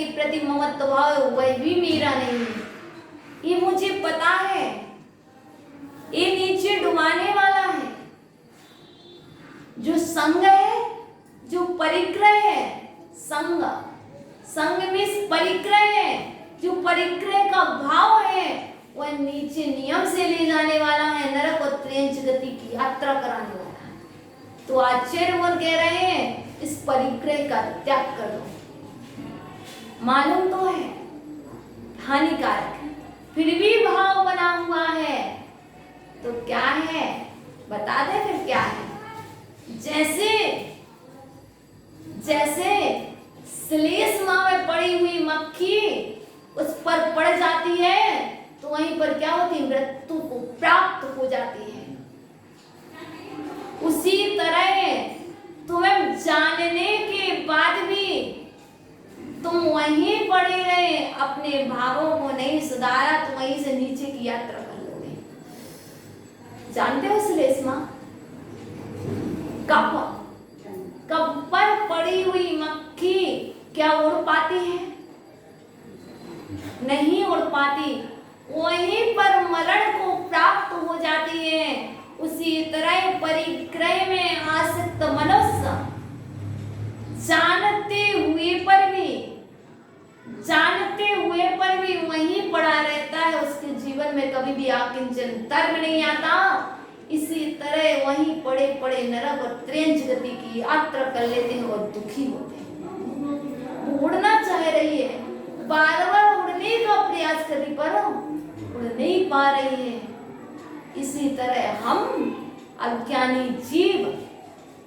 के प्रति ममत्व भाव है वह भी मेरा नहीं है, ये मुझे पता है, ये नीचे डुबाने वाला है। जो संग है, जो परिक्रय है, संग में परिक्रय है, जो परिक्रय का भाव है वह नीचे नियम से ले जाने वाला है, नरक और त्रेंच गति की यात्रा कराने वाला है। तो आचार्य वो कह रहे हैं इस परिक्रय का त्याग कर दो। मालूम तो है हानिकारक है, फिर भी भाव बना हुआ है, तो क्या है बता दे फिर क्या है। जैसे श्लेष मां में पड़ी हुई मक्खी उस पर पड़ जाती है तो वहीं पर क्या होती है, मृत्यु को प्राप्त हो जाती है। उसी तरह तुम्हें जानने के बाद भी तुम वहीं पड़े रहे, अपने भावों को नहीं सुधारा तो वहीं से नीचे की यात्रा कर लोगे। जानते हो श्लेष मां कब पर पड़ी हुई मक्खी क्या उड़ पाती है? नहीं उड़ पाती, वहीं पर मरण को प्राप्त हो जाती है। उसी तरह परिक्रय में आसक्त मनुष्य जानते हुए पर भी वहीं पड़ा रहता है, उसके जीवन में कभी भी आकिंचन धर्म नहीं आता। इसी तरह वहीं पड़े पड़े नरक और त्रेंच गति की यात्रा कर लेते हैं और दुखी होते हैं। उड़ना चाह रही है, बार बार उड़ने का प्रयास करी पर उड़ नहीं पा रही है। इसी तरह हम अज्ञानी जीव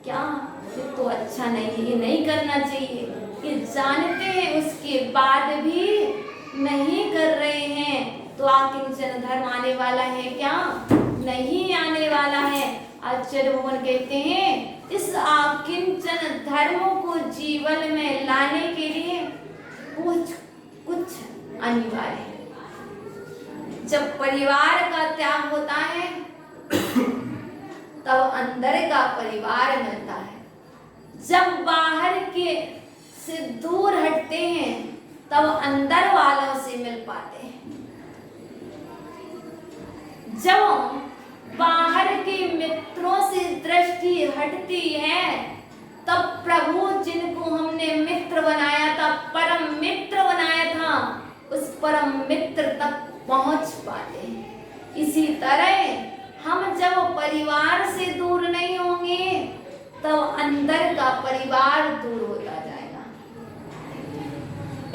क्या ये तो अच्छा नहीं है, ये नहीं करना चाहिए, ये जानते हैं उसके बाद भी नहीं कर रहे हैं, तो आकिंचन धर्म आने वाला है क्या? नहीं आने वाला है। आचार्य भगवान कहते हैं इस आकिंचन धर्म को जीवन में लाने के लिए कुछ अनिवार्य है। जब परिवार का त्याग होता है तब अंदर का परिवार मिलता है। जब बाहर के से दूर हटते हैं तब अंदर वालों से मिल पाते हैं। जब बाहर के मित्रों से दृष्टि हटती है तब प्रभु जिनको हमने मित्र बनाया था, परम मित्र बनाया था, उस परम मित्र तक पहुंच पाते हैं। इसी तरह हम जब परिवार से दूर नहीं होंगे तब अंदर का परिवार दूर होता जाएगा।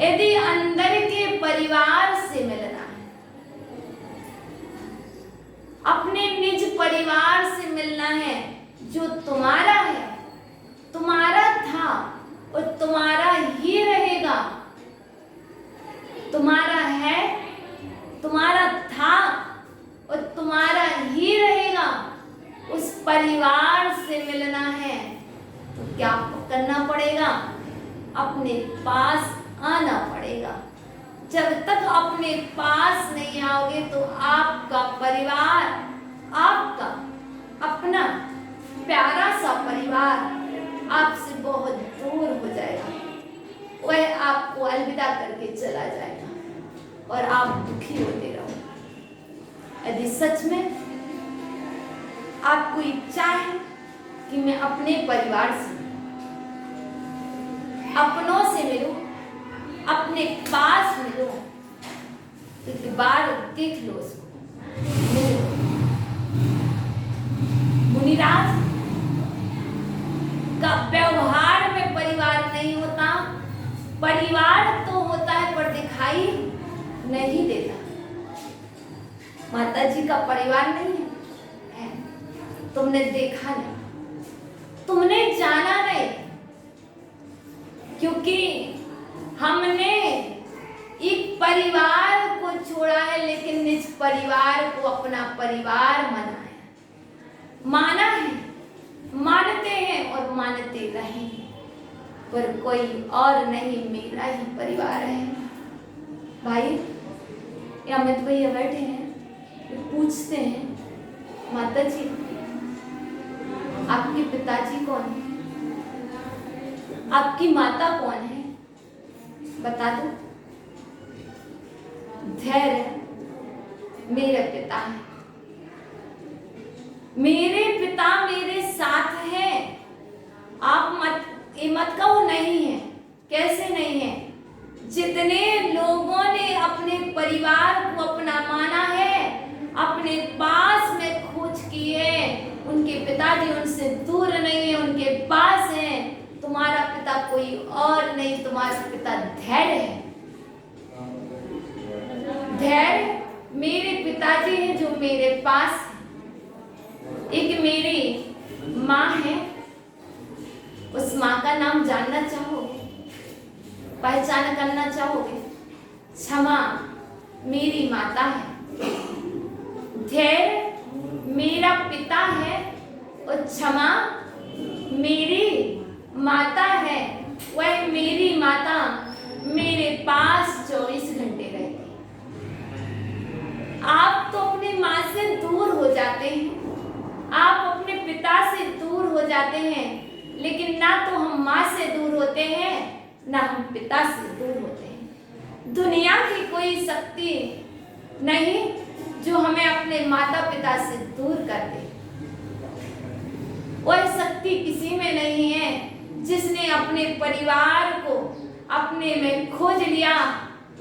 यदि अंदर के परिवार से मिलना है, अपने निज परिवार से मिलना है, जो तुम्हारा है, तुम्हारा था और तुम्हारा ही रहेगा, तुम्हारा है, तुम्हारा था और तुम्हारा ही रहेगा, उस परिवार से मिलना है तो क्या करना पड़ेगा? अपने पास आना पड़ेगा। जब तक अपने पास नहीं आओगे तो आपका परिवार, आपका अपना प्यारा सा परिवार आपसे बहुत दूर हो जाएगा। वह आपको अलविदा करके चला जाएगा और आप दुखी होते रहोगे। यदि सच में आपको इच्छा है कि मैं अपने परिवार से, अपनों से मिलूं, अपने पास मिलो, तो एक बार देख लो उसको। मुनिराज का व्यवहार में परिवार नहीं होता, परिवार तो होता है पर दिखाई नहीं देता। माता जी का परिवार नहीं है, तुमने देखा नहीं, तुमने जाना नहीं, क्योंकि हमने एक परिवार को छोड़ा है लेकिन निज परिवार को अपना परिवार माना है, मानते हैं और मानते रहेंगे, पर कोई और नहीं, मेरा ही परिवार है। भाई अमित भैया बैठे हैं, पूछते हैं माता जी आपके पिताजी कौन है, आपकी माता कौन है? बता दो। धैर्य मेरे पिता है, मेरे पिता मेरे साथ है। आप मत कहो नहीं है। कैसे नहीं है? जितने लोगों ने अपने परिवार को अपना माना है, अपने पास में खोज की है, उनके पिताजी उनसे दूर नहीं है, उनके पास है। तुम्हारा पिता कोई और नहीं, तुम्हारा पिता धैर्य है। धैर्य मेरे पिताजी हैं जो मेरे पास है। एक मेरी माँ है, उस माँ का नाम जानना चाहोगे? पहचान करना चाहोगे? क्षमा मेरी माता है, धैर्य मेरा पिता है और क्षमा मेरी माता है। वह मेरी माता मेरे पास 24 घंटे रहती है। आप तो अपनी माँ से दूर हो जाते हैं, आप अपने पिता से दूर हो जाते हैं, लेकिन ना तो हम माँ से दूर होते हैं, ना हम पिता से दूर होते हैं। दुनिया की कोई शक्ति नहीं जो हमें अपने माता पिता से दूर कर दे। वह शक्ति किसी में नहीं है जिसने अपने परिवार को अपने में खोज लिया,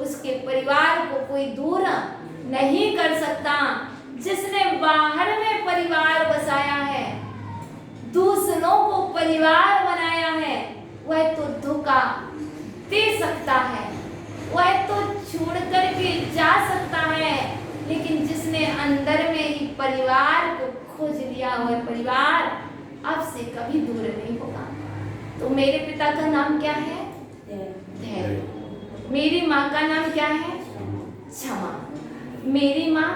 उसके परिवार को कोई दूर नहीं कर सकता। जिसने बाहर में परिवार बसाया है, दूसरों को परिवार बनाया है, वह तो धोखा दे सकता है, वह तो छोड़ करके जा सकता है, लेकिन जिसने अंदर में ही परिवार को खोज लिया, वह परिवार अब से कभी दूर नहीं होगा। तो मेरे पिता का नाम क्या है? धैर्य। मेरी माँ का नाम क्या है? क्षमा। मेरी माँ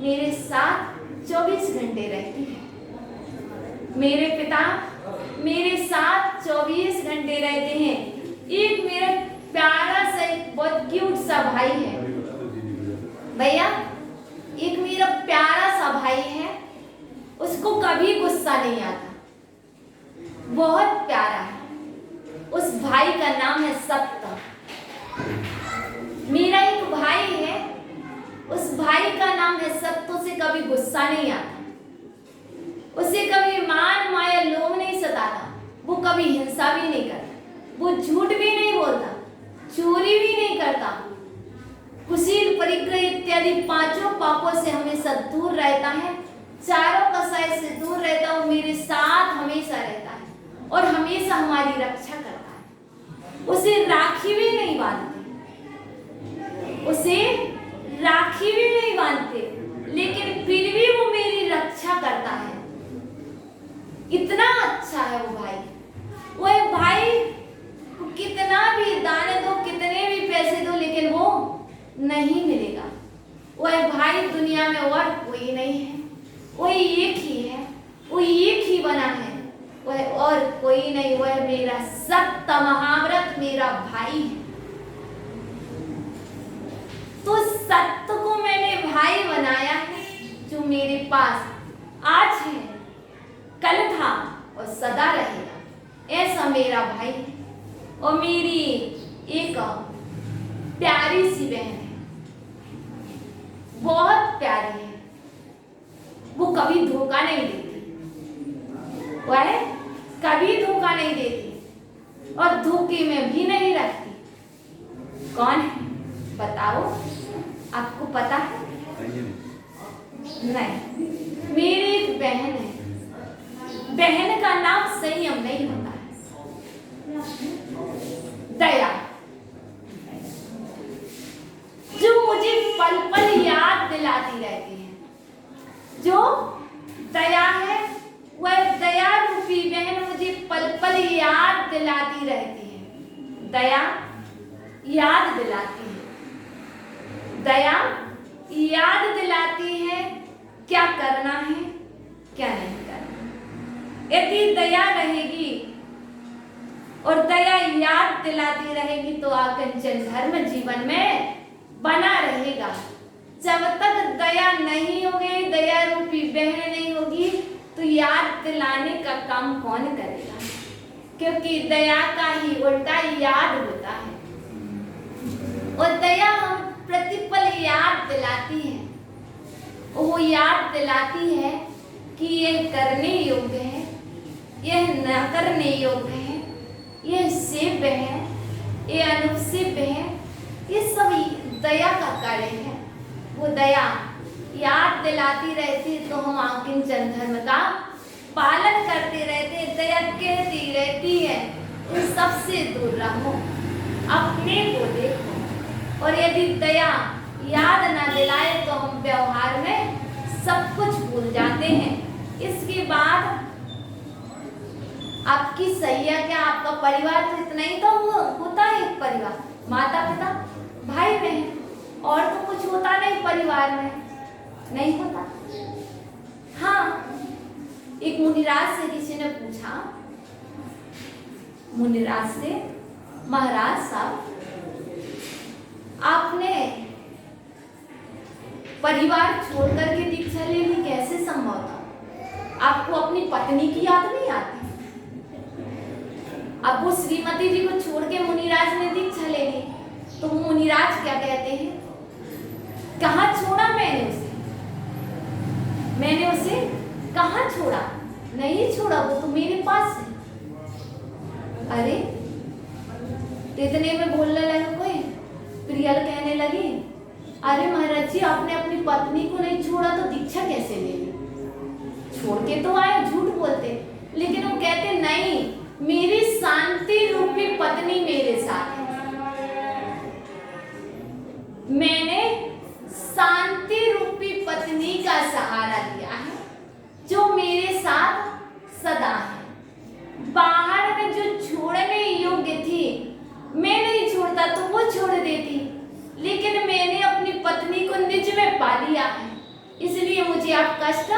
मेरे साथ 24 घंटे रहती है, मेरे पिता मेरे साथ 24 घंटे रहते हैं। एक मेरा प्यारा सा एक बहुत क्यूट सा भाई है भैया, एक मेरा प्यारा सा भाई है, उसको कभी गुस्सा नहीं आता, बहुत प्यारा है। उस भाई का नाम है सप्तम। मेरा एक भाई है, उस भाई का नाम है सत्य। उसे कभी गुस्सा नहीं आता, उसे कभी मान माया लोभ नहीं सताता, वो कभी हिंसा भी नहीं करता, वो झूठ भी नहीं बोलता, चोरी भी नहीं करता, कुशील परिग्रह इत्यादि 5 पापों से हमेशा दूर रहता है, चारों कसाई से दूर रहता है। वो मेरे साथ हमेशा रहता है और हमेशा हमारी रक्षा करता है। उसे राखी भी नहीं बांधते, उसे राखी भी नहीं बांधते, लेकिन फिर भी वो मेरी रक्षा करता है। इतना अच्छा है वो भाई। वो भाई कितना भी दान दो, कितने भी पैसे दो, लेकिन वो नहीं मिलेगा। वह भाई दुनिया में और कोई नहीं है, वही एक ही है, वो एक ही बना है, वह और कोई नहीं। वह मेरा सत्य महाव्रत मेरा भाई है। तो सत्य को मैंने भाई बनाया है, जो मेरे पास आज है, कल था और सदा रहेगा। ऐसा मेरा भाई है। और मेरी एक प्यारी सी बहन है, बहुत प्यारी है, वो कभी धोखा नहीं देती, वह कभी धोखा नहीं देती और धोखे में भी नहीं रखती। कौन है बताओ? आपको पता है? नहीं। मेरी एक बहन है, बहन का नाम संयम नहीं होता है, दया, जो मुझे पल पल याद दिलाती रहती है। जो दया है, वह दया रूपी बहन मुझे पल पल याद दिलाती रहती है। दया याद दिलाती है, दया याद दिलाती है क्या करना है, क्या नहीं करना। यदि दया रहेगी और दया याद दिलाती रहेगी तो आकंचन धर्म जीवन में बना रहेगा। जब तक दया नहीं होगी, दया रूपी बहन नहीं होगी, तो याद दिलाने का काम कौन करेगा? क्योंकि दया का ही उल्टा याद होता है। दिलाती है, वो याद दिलाती है कि यह करने योग्य है, यह न करने योग्य है, यह सेव्य है, यह अनुसेव्य है। ये सभी दया का कार्य है। वो दया याद दिलाती रहती है तो हम आकिंचन धर्म का पालन करते रहते। दया कहती रहती है इन सबसे दूर रहो, अपने को देखो। और यदि दया याद ना दिलाए तो हम व्यवहार में सब कुछ भूल जाते हैं। इसके बाद आपकी सैया क्या, आपका परिवार तो इतना ही तो होता है। एक परिवार, माता पिता भाई बहन, और तो कुछ होता नहीं परिवार में, नहीं होता। हाँ, एक मुनिराज से किसी ने पूछा, मुनिराज से, महाराज साहब आपने परिवार छोड़ करके दीक्षा ले ली, कैसे संभव था? आपको अपनी पत्नी की याद नहीं आती? अब वो श्रीमती जी को छोड़ के मुनिराज ने दीक्षा ले ली, तो मुनिराज क्या कहते हैं, कहाँ छोड़ा मैंने उसे? मैंने उसे कहाँ छोड़ा? नहीं छोड़ा, वो तो मेरे पास है। अरे इतने में बोलने लगे कोई, प्रियल कहने लगी, अरे महाराज जी आपने अपनी पत्नी को नहीं छोड़ा तो दीक्षा कैसे ले ली? छोड़ के तो आए, झूठ बोलते। लेकिन वो कहते नहीं, मेरी शांति रूपी पत्नी मेरे साथ है। मैंने शांति रूपी पत्नी का सहारा लिया है जो मेरे साथ सदा है। बाहर में जो छोड़ने योग्य थी मैं नहीं छोड़ता तो वो छोड़ देती, लेकिन मैंने अपनी पत्नी को निज में पा लिया है, इसलिए मुझे अब कष्ट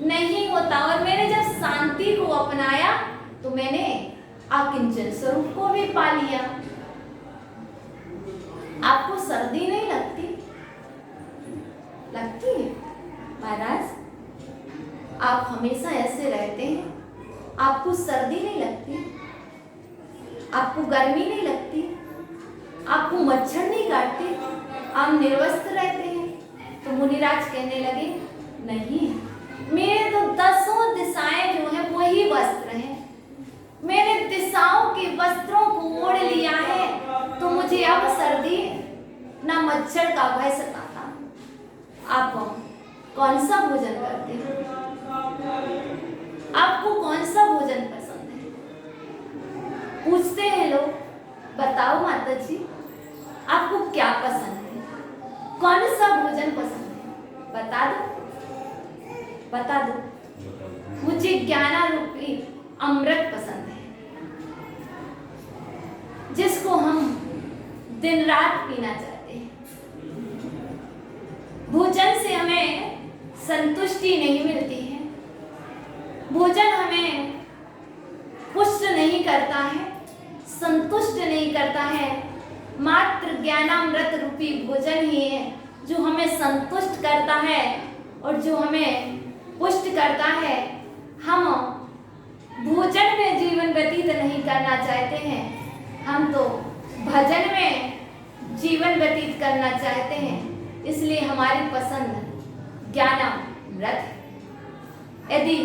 नहीं होता। और मैंने जब शांति को अपनाया तो मैंने आकिंचन स्वरूप को भी पा लिया। आपको सर्दी नहीं लगती? लगती है महाराज, आप हमेशा ऐसे रहते हैं, आपको सर्दी नहीं लगती? आपको गर्मी नहीं लगती? आपको मच्छर नहीं काटते? आप निर्वस्त्र रहते हैं? तो मुनिराज कहने लगे, नहीं, मेरे तो 10 दिशाएं जो है वही वस्त्र हैं। मैंने दिशाओं के वस्त्रों को ओढ़ लिया है तो मुझे अब सर्दी ना मच्छर का भय सताता। आप कौन सा भोजन करते हैं? आपको कौन सा भोजन पसंद है? पूछते हैं लोग, बताओ माता जी आपको क्या पसंद है, कौन सा भोजन पसंद है? बता दो, बता दो। मुझे ज्ञानारूपी अमृत पसंद है, जिसको हम दिन रात पीना चाहते हैं। भोजन से हमें संतुष्टि नहीं मिलती है, भोजन हमें पुष्ट नहीं करता है, संतुष्ट नहीं करता है। मात्र ज्ञानामृत रूपी भोजन ही है जो हमें संतुष्ट करता है और जो हमें पुष्ट करता है। हम भोजन में जीवन व्यतीत नहीं करना चाहते हैं, हम तो भजन में जीवन व्यतीत करना चाहते हैं, इसलिए हमारी पसंद ज्ञानामृत है। यदि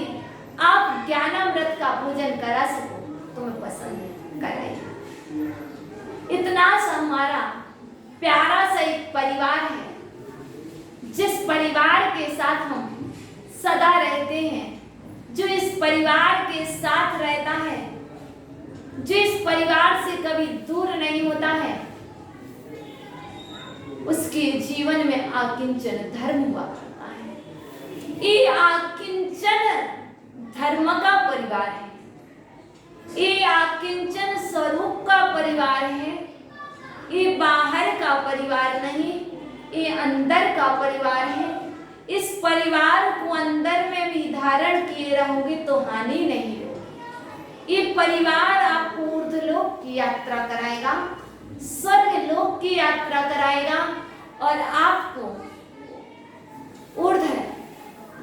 आप ज्ञानामृत का भोजन करा सको तो मैं पसंद कराइए। इतना सा हमारा प्यारा सा एक परिवार है, जिस परिवार के साथ हम सदा रहते हैं, जो इस परिवार के साथ रहता है, जो इस परिवार से कभी दूर नहीं होता है, उसके जीवन में आकिंचन धर्म हुआ करता है। ये आकिंचन धर्म का परिवार है, ये आकिंचन स्वरूप का परिवार है। ये बाहर का परिवार नहीं, ये अंदर का परिवार है। इस परिवार को अंदर में भी धारण किए रहोगे तो हानि नहीं होगी। ये परिवार आपको ऊर्ध्वलोक की यात्रा कराएगा, स्वर्ग लोक की यात्रा कराएगा और आपको ऊर्ध्व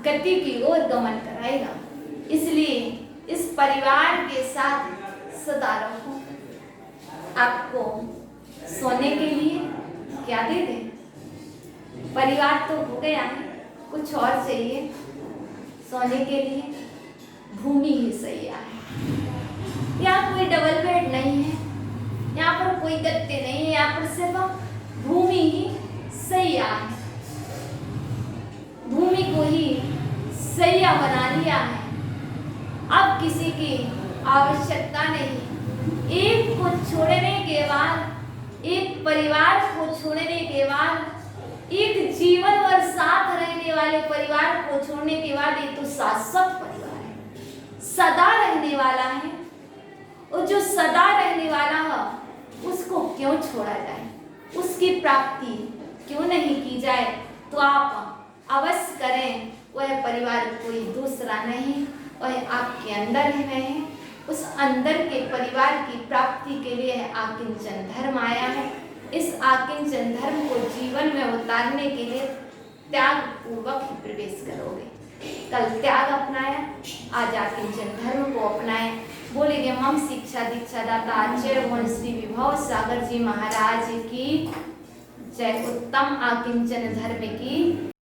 गति की ओर गमन कराएगा। इसलिए इस परिवार के साथ सदा रहो। आपको सोने के लिए क्या दे दें? परिवार तो हो गया है, कुछ और चाहिए सोने के लिए, भूमि ही सैया है। यहाँ कोई डबल बेड नहीं है, यहाँ पर कोई गद्दे नहीं है, यहाँ पर सिर्फ भूमि ही सैया है। भूमि को ही सैया बना लिया है। अब किसी की आवश्यकता नहीं। एक को छोड़ने के बाद, एक परिवार को छोड़ने के बाद, एक जीवन भर साथ रहने वाले परिवार को छोड़ने के बाद, ये तो शाश्वत परिवार है, सदा रहने वाला है। और जो सदा रहने वाला है उसको क्यों छोड़ा जाए, उसकी प्राप्ति क्यों नहीं की जाए। तो आप अवश्य करें। वह परिवार कोई दूसरा नहीं, वह आपके अंदर है। उस अंदर के परिवार की प्राप्ति के लिए आकिंचन धर्म आया है। इस आकिंचन धर्म को जीवन में उतारने के लिए त्याग पूर्वक ही प्रवेश करोगे। कल त्याग अपनाया, आज आकिंचन धर्म को अपनाए। बोलेंगे मम शिक्षा दीक्षा दाता आचार्य मोहन श्री विभव सागर जी महाराज की जय। उत्तम आकिंचन धर्म की